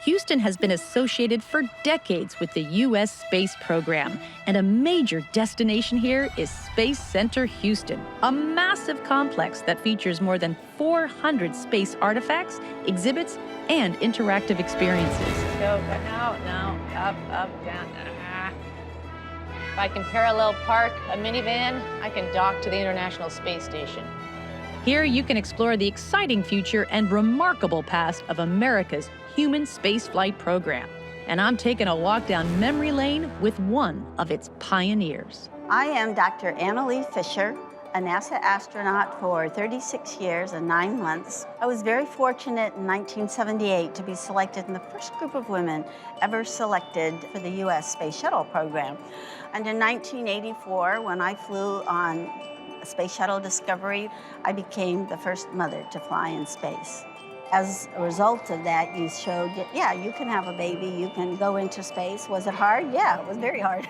Houston has been associated for decades with the U.S. space program, and a major destination here is Space Center Houston, a massive complex that features more than 400 space artifacts, exhibits, and interactive experiences. Go, no, up, down. If I can parallel park a minivan, I can dock to the International Space Station. Here you can explore the exciting future and remarkable past of America's human spaceflight program. And I'm taking a walk down memory lane with one of its pioneers. I am Dr. Annalee Fisher, a NASA astronaut for 36 years and 9 months. I was very fortunate in 1978 to be selected in the first group of women ever selected for the U.S. Space Shuttle program. And in 1984, when I flew on Space Shuttle Discovery, I became the first mother to fly in space. As a result of that, you showed that, yeah, you can have a baby, you can go into space. Was it hard? Yeah, it was very hard.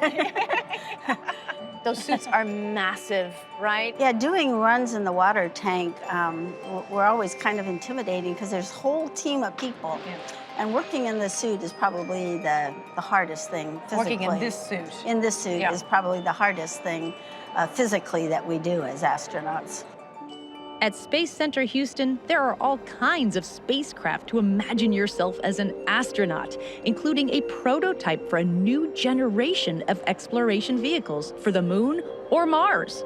Those suits are massive, right? Yeah, doing runs in the water tank were always kind of intimidating because there's a whole team of people. Yeah. And working in the suit is probably the hardest thing physically. Working in this suit. In this suit Yeah. is probably the hardest thing physically that we do as astronauts. At Space Center Houston, there are all kinds of spacecraft to imagine yourself as an astronaut, including a prototype for a new generation of exploration vehicles for the moon or Mars.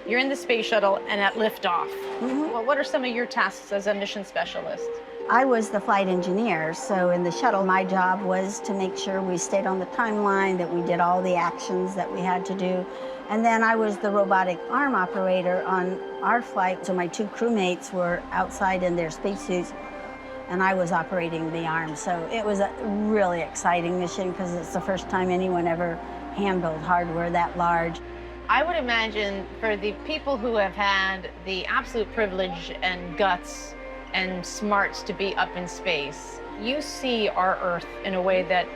You're in the space shuttle and at liftoff. Mm-hmm. Well, what are some of your tasks as a mission specialist? I was the flight engineer, so in the shuttle, my job was to make sure we stayed on the timeline, that we did all the actions that we had to do. And then I was the robotic arm operator on our flight, so my two crewmates were outside in their spacesuits, and I was operating the arm. So it was a really exciting mission because it's the first time anyone ever handled hardware that large. I would imagine for the people who have had the absolute privilege and guts and smarts to be up in space, you see our Earth in a way that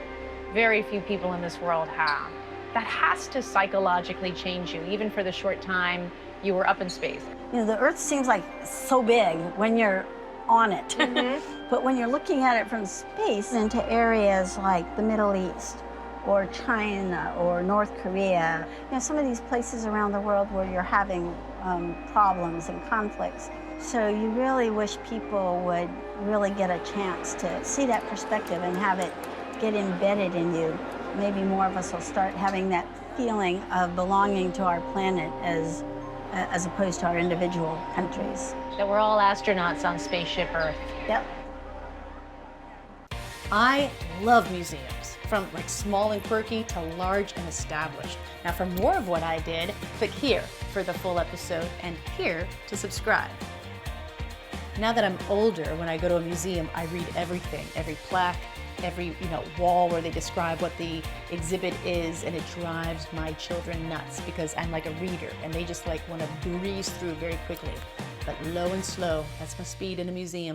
very few people in this world have. That has to psychologically change you, even for the short time you were up in space. You know, the Earth seems like so big when you're on it. Mm-hmm. But when you're looking at it from space into areas like the Middle East or China or North Korea, you know, some of these places around the world where you're having problems and conflicts. So you really wish people would really get a chance to see that perspective and have it get embedded in you. Maybe more of us will start having that feeling of belonging to our planet as opposed to our individual countries. That we're all astronauts on Spaceship Earth. Yep. I love museums, from like small and quirky to large and established. Now for more of what I did, click here for the full episode and here to subscribe. Now that I'm older, when I go to a museum, I read everything, every plaque, every wall where they describe what the exhibit is, and it drives my children nuts because I'm like a reader and they just like want to breeze through very quickly. But low and slow, that's my speed in a museum.